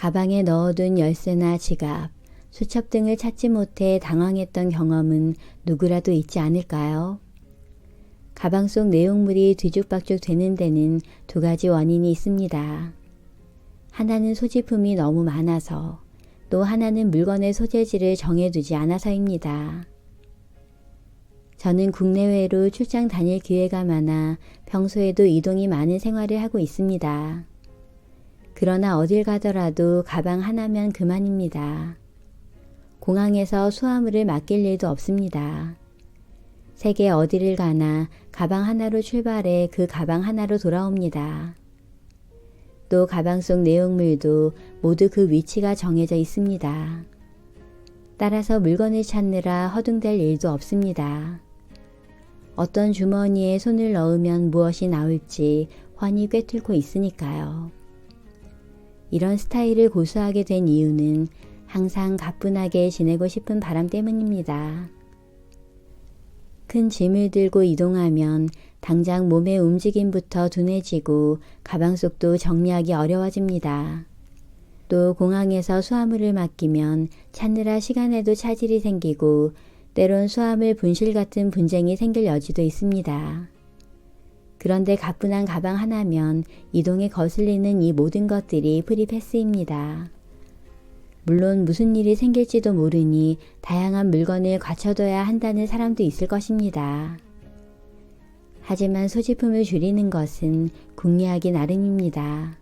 가방에 넣어둔 열쇠나 지갑, 수첩 등을 찾지 못해 당황했던 경험은 누구라도 있지 않을까요? 가방 속 내용물이 뒤죽박죽 되는 데는 두 가지 원인이 있습니다. 하나는 소지품이 너무 많아서, 또 하나는 물건의 소재지를 정해두지 않아서입니다. 저는 국내외로 출장 다닐 기회가 많아 평소에도 이동이 많은 생활을 하고 있습니다. 그러나 어딜 가더라도 가방 하나면 그만입니다. 공항에서 수화물을 맡길 일도 없습니다. 세계 어디를 가나 가방 하나로 출발해 그 가방 하나로 돌아옵니다. 또 가방 속 내용물도 모두 그 위치가 정해져 있습니다. 따라서 물건을 찾느라 허둥댈 일도 없습니다. 어떤 주머니에 손을 넣으면 무엇이 나올지 훤히 꿰뚫고 있으니까요. 이런 스타일을 고수하게 된 이유는 항상 가뿐하게 지내고 싶은 바람 때문입니다. 큰 짐을 들고 이동하면 당장 몸의 움직임부터 둔해지고 가방 속도 정리하기 어려워집니다. 또 공항에서 수화물을 맡기면 찾느라 시간에도 차질이 생기고 때론 수화물 분실 같은 분쟁이 생길 여지도 있습니다. 그런데 가뿐한 가방 하나면 이동에 거슬리는 이 모든 것들이 프리패스입니다. 물론 무슨 일이 생길지도 모르니 다양한 물건을 갖춰둬야 한다는 사람도 있을 것입니다. 하지만 소지품을 줄이는 것은 궁리하기 나름입니다.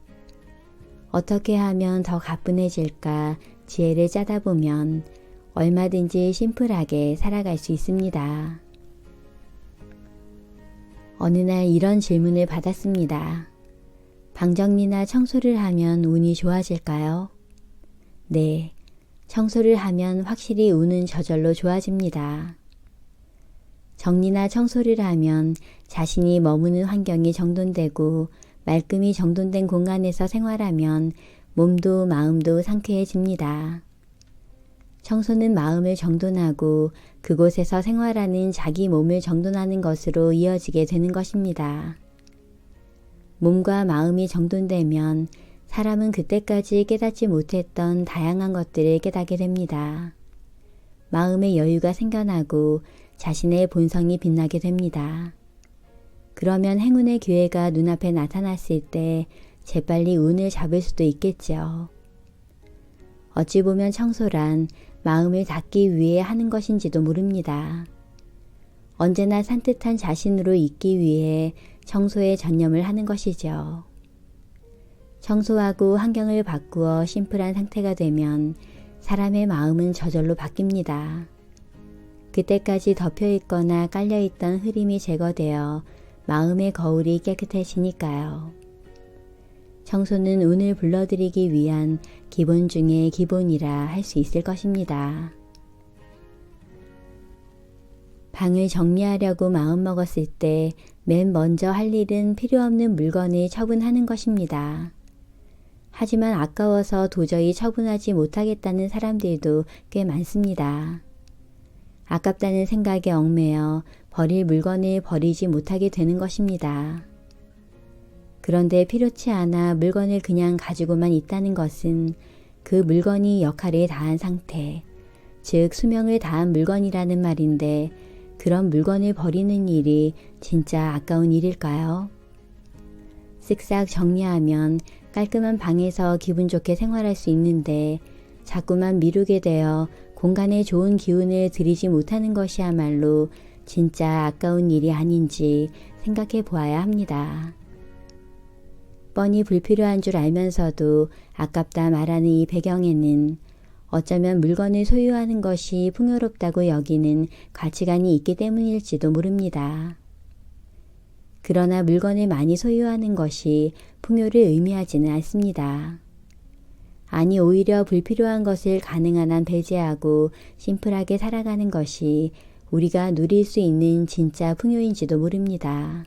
어떻게 하면 더 가뿐해질까 지혜를 짜다 보면 얼마든지 심플하게 살아갈 수 있습니다. 어느 날 이런 질문을 받았습니다. 방 정리나 청소를 하면 운이 좋아질까요? 네, 청소를 하면 확실히 운은 저절로 좋아집니다. 정리나 청소를 하면 자신이 머무는 환경이 정돈되고 말끔히 정돈된 공간에서 생활하면 몸도 마음도 상쾌해집니다. 청소는 마음을 정돈하고 그곳에서 생활하는 자기 몸을 정돈하는 것으로 이어지게 되는 것입니다. 몸과 마음이 정돈되면 사람은 그때까지 깨닫지 못했던 다양한 것들을 깨닫게 됩니다. 마음의 여유가 생겨나고 자신의 본성이 빛나게 됩니다. 그러면 행운의 기회가 눈앞에 나타났을 때 재빨리 운을 잡을 수도 있겠죠. 어찌 보면 청소란 마음을 닫기 위해 하는 것인지도 모릅니다. 언제나 산뜻한 자신으로 있기 위해 청소에 전념을 하는 것이죠. 청소하고 환경을 바꾸어 심플한 상태가 되면 사람의 마음은 저절로 바뀝니다. 그때까지 덮여있거나 깔려있던 흐림이 제거되어 마음의 거울이 깨끗해지니까요. 청소는 운을 불러들이기 위한 기본 중의 기본이라 할 수 있을 것입니다. 방을 정리하려고 마음먹었을 때 맨 먼저 할 일은 필요 없는 물건을 처분하는 것입니다. 하지만 아까워서 도저히 처분하지 못하겠다는 사람들도 꽤 많습니다. 아깝다는 생각에 얽매여 버릴 물건을 버리지 못하게 되는 것입니다. 그런데 필요치 않아 물건을 그냥 가지고만 있다는 것은 그 물건이 역할을 다한 상태, 즉 수명을 다한 물건이라는 말인데 그런 물건을 버리는 일이 진짜 아까운 일일까요? 쓱싹 정리하면 깔끔한 방에서 기분 좋게 생활할 수 있는데 자꾸만 미루게 되어 공간에 좋은 기운을 들이지 못하는 것이야말로 진짜 아까운 일이 아닌지 생각해 보아야 합니다. 뻔히 불필요한 줄 알면서도 아깝다 말하는 이 배경에는 어쩌면 물건을 소유하는 것이 풍요롭다고 여기는 가치관이 있기 때문일지도 모릅니다. 그러나 물건을 많이 소유하는 것이 풍요를 의미하지는 않습니다. 아니 오히려 불필요한 것을 가능한 한 배제하고 심플하게 살아가는 것이 우리가 누릴 수 있는 진짜 풍요인지도 모릅니다.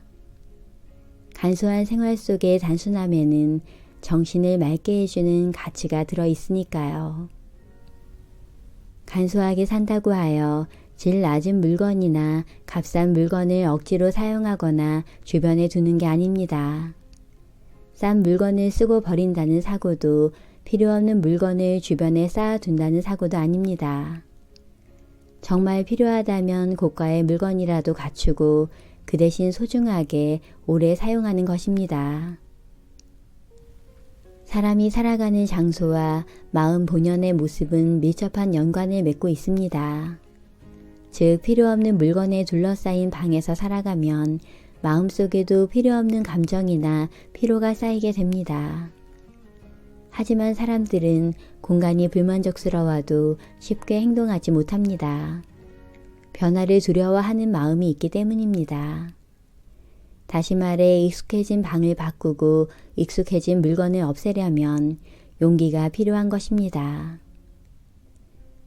간소한 생활 속의 단순함에는 정신을 맑게 해주는 가치가 들어있으니까요. 간소하게 산다고 하여 질 낮은 물건이나 값싼 물건을 억지로 사용하거나 주변에 두는 게 아닙니다. 싼 물건을 쓰고 버린다는 사고도 필요 없는 물건을 주변에 쌓아둔다는 사고도 아닙니다. 정말 필요하다면 고가의 물건이라도 갖추고 그 대신 소중하게 오래 사용하는 것입니다. 사람이 살아가는 장소와 마음 본연의 모습은 밀접한 연관을 맺고 있습니다. 즉 필요 없는 물건에 둘러싸인 방에서 살아가면 마음속에도 필요 없는 감정이나 피로가 쌓이게 됩니다. 하지만 사람들은 공간이 불만족스러워도 쉽게 행동하지 못합니다. 변화를 두려워하는 마음이 있기 때문입니다. 다시 말해 익숙해진 방을 바꾸고 익숙해진 물건을 없애려면 용기가 필요한 것입니다.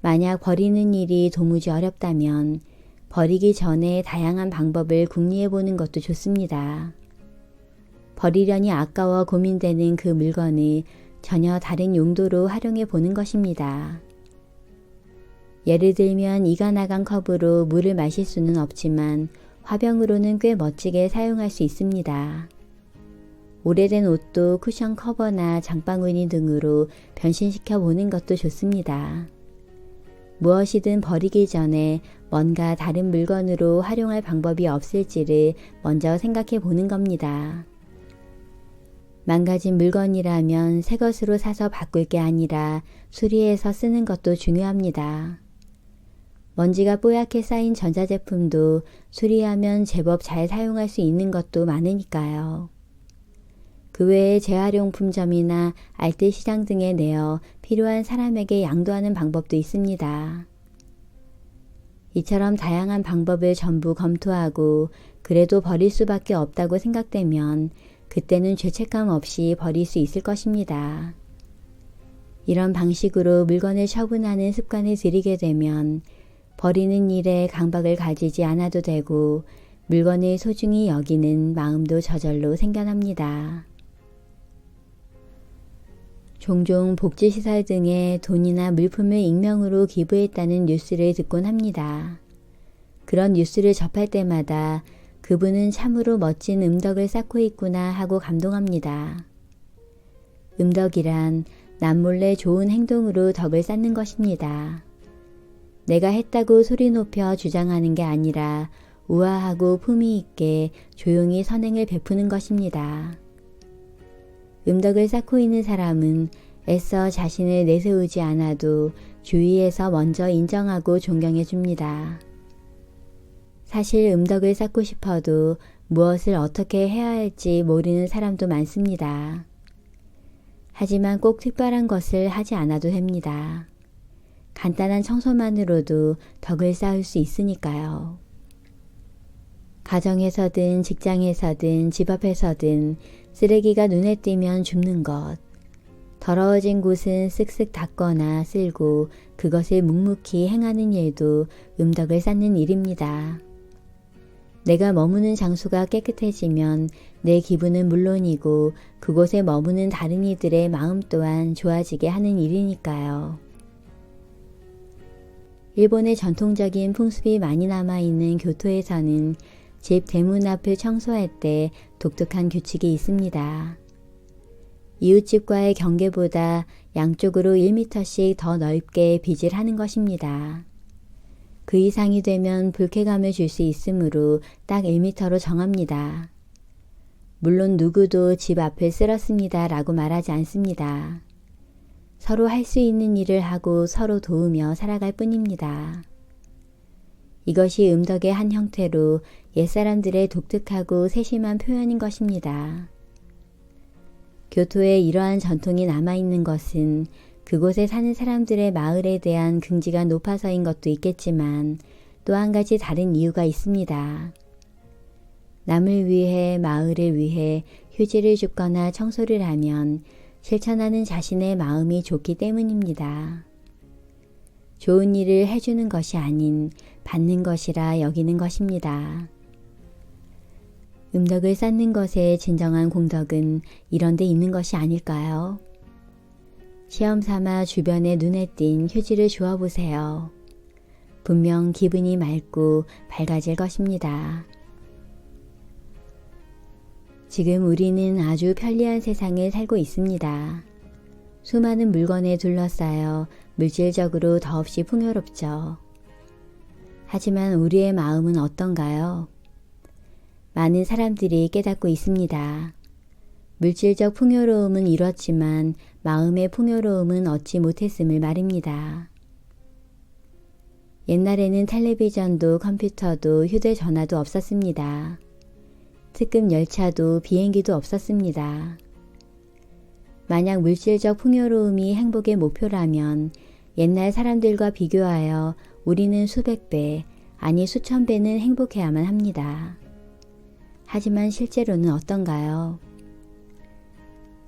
만약 버리는 일이 도무지 어렵다면 버리기 전에 다양한 방법을 궁리해 보는 것도 좋습니다. 버리려니 아까워 고민되는 그 물건을 전혀 다른 용도로 활용해 보는 것입니다. 예를 들면 이가 나간 컵으로 물을 마실 수는 없지만 화병으로는 꽤 멋지게 사용할 수 있습니다. 오래된 옷도 쿠션 커버나 장바구니 등으로 변신시켜 보는 것도 좋습니다. 무엇이든 버리기 전에 뭔가 다른 물건으로 활용할 방법이 없을지를 먼저 생각해 보는 겁니다. 망가진 물건이라면 새 것으로 사서 바꿀 게 아니라 수리해서 쓰는 것도 중요합니다. 먼지가 뽀얗게 쌓인 전자제품도 수리하면 제법 잘 사용할 수 있는 것도 많으니까요. 그 외에 재활용품점이나 알뜰 시장 등에 내어 필요한 사람에게 양도하는 방법도 있습니다. 이처럼 다양한 방법을 전부 검토하고 그래도 버릴 수밖에 없다고 생각되면 그때는 죄책감 없이 버릴 수 있을 것입니다. 이런 방식으로 물건을 처분하는 습관을 들이게 되면 버리는 일에 강박을 가지지 않아도 되고 물건을 소중히 여기는 마음도 저절로 생겨납니다. 종종 복지시설 등에 돈이나 물품을 익명으로 기부했다는 뉴스를 듣곤 합니다. 그런 뉴스를 접할 때마다 그분은 참으로 멋진 음덕을 쌓고 있구나 하고 감동합니다. 음덕이란 남몰래 좋은 행동으로 덕을 쌓는 것입니다. 내가 했다고 소리 높여 주장하는 게 아니라 우아하고 품위 있게 조용히 선행을 베푸는 것입니다. 음덕을 쌓고 있는 사람은 애써 자신을 내세우지 않아도 주위에서 먼저 인정하고 존경해 줍니다. 사실 음덕을 쌓고 싶어도 무엇을 어떻게 해야 할지 모르는 사람도 많습니다. 하지만 꼭 특별한 것을 하지 않아도 됩니다. 간단한 청소만으로도 덕을 쌓을 수 있으니까요. 가정에서든 직장에서든 집 앞에서든 쓰레기가 눈에 띄면 줍는 것, 더러워진 곳은 쓱쓱 닦거나 쓸고 그것을 묵묵히 행하는 일도 음덕을 쌓는 일입니다. 내가 머무는 장소가 깨끗해지면 내 기분은 물론이고 그곳에 머무는 다른 이들의 마음 또한 좋아지게 하는 일이니까요. 일본의 전통적인 풍습이 많이 남아있는 교토에서는 집 대문 앞을 청소할 때 독특한 규칙이 있습니다. 이웃집과의 경계보다 양쪽으로 1m씩 더 넓게 빗을 하는 것입니다. 그 이상이 되면 불쾌감을 줄 수 있으므로 딱 1m로 정합니다. 물론 누구도 집 앞을 쓸었습니다 라고 말하지 않습니다. 서로 할 수 있는 일을 하고 서로 도우며 살아갈 뿐입니다. 이것이 음덕의 한 형태로 옛사람들의 독특하고 세심한 표현인 것입니다. 교토에 이러한 전통이 남아있는 것은 그곳에 사는 사람들의 마을에 대한 긍지가 높아서인 것도 있겠지만 또 한 가지 다른 이유가 있습니다. 남을 위해 마을을 위해 휴지를 줍거나 청소를 하면 실천하는 자신의 마음이 좋기 때문입니다. 좋은 일을 해주는 것이 아닌 받는 것이라 여기는 것입니다. 음덕을 쌓는 것의 진정한 공덕은 이런 데 있는 것이 아닐까요? 시험 삼아 주변에 눈에 띈 휴지를 주워보세요. 분명 기분이 맑고 밝아질 것입니다. 지금 우리는 아주 편리한 세상에 살고 있습니다. 수많은 물건에 둘러싸여 물질적으로 더없이 풍요롭죠. 하지만 우리의 마음은 어떤가요? 많은 사람들이 깨닫고 있습니다. 물질적 풍요로움은 이뤘지만 마음의 풍요로움은 얻지 못했음을 말입니다. 옛날에는 텔레비전도 컴퓨터도 휴대전화도 없었습니다. 특급 열차도 비행기도 없었습니다. 만약 물질적 풍요로움이 행복의 목표라면 옛날 사람들과 비교하여 우리는 수백 배, 아니 수천 배는 행복해야만 합니다. 하지만 실제로는 어떤가요?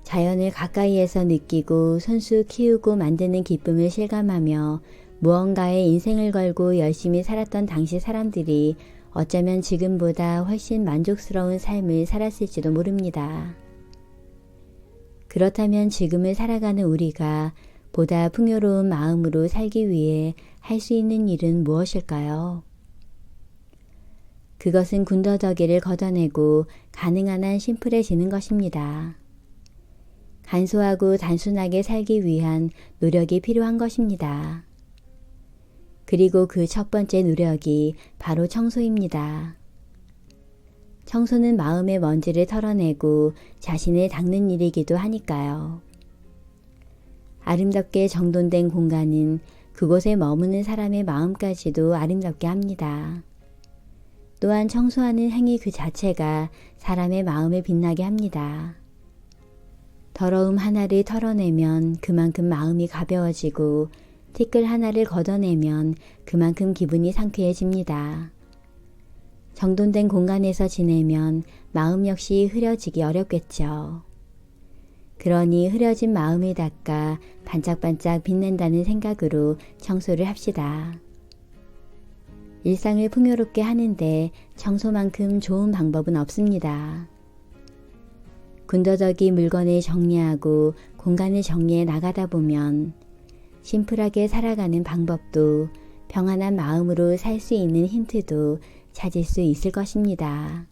자연을 가까이에서 느끼고 손수 키우고 만드는 기쁨을 실감하며 무언가에 인생을 걸고 열심히 살았던 당시 사람들이 어쩌면 지금보다 훨씬 만족스러운 삶을 살았을지도 모릅니다. 그렇다면 지금을 살아가는 우리가 보다 풍요로운 마음으로 살기 위해 할 수 있는 일은 무엇일까요? 그것은 군더더기를 걷어내고 가능한 한 심플해지는 것입니다. 간소하고 단순하게 살기 위한 노력이 필요한 것입니다. 그리고 그 첫 번째 노력이 바로 청소입니다. 청소는 마음의 먼지를 털어내고 자신을 닦는 일이기도 하니까요. 아름답게 정돈된 공간은 그곳에 머무는 사람의 마음까지도 아름답게 합니다. 또한 청소하는 행위 그 자체가 사람의 마음을 빛나게 합니다. 더러움 하나를 털어내면 그만큼 마음이 가벼워지고 티끌 하나를 걷어내면 그만큼 기분이 상쾌해집니다. 정돈된 공간에서 지내면 마음 역시 흐려지기 어렵겠죠. 그러니 흐려진 마음을 닦아 반짝반짝 빛낸다는 생각으로 청소를 합시다. 일상을 풍요롭게 하는데 청소만큼 좋은 방법은 없습니다. 군더더기 물건을 정리하고 공간을 정리해 나가다 보면 심플하게 살아가는 방법도 평안한 마음으로 살 수 있는 힌트도 찾을 수 있을 것입니다.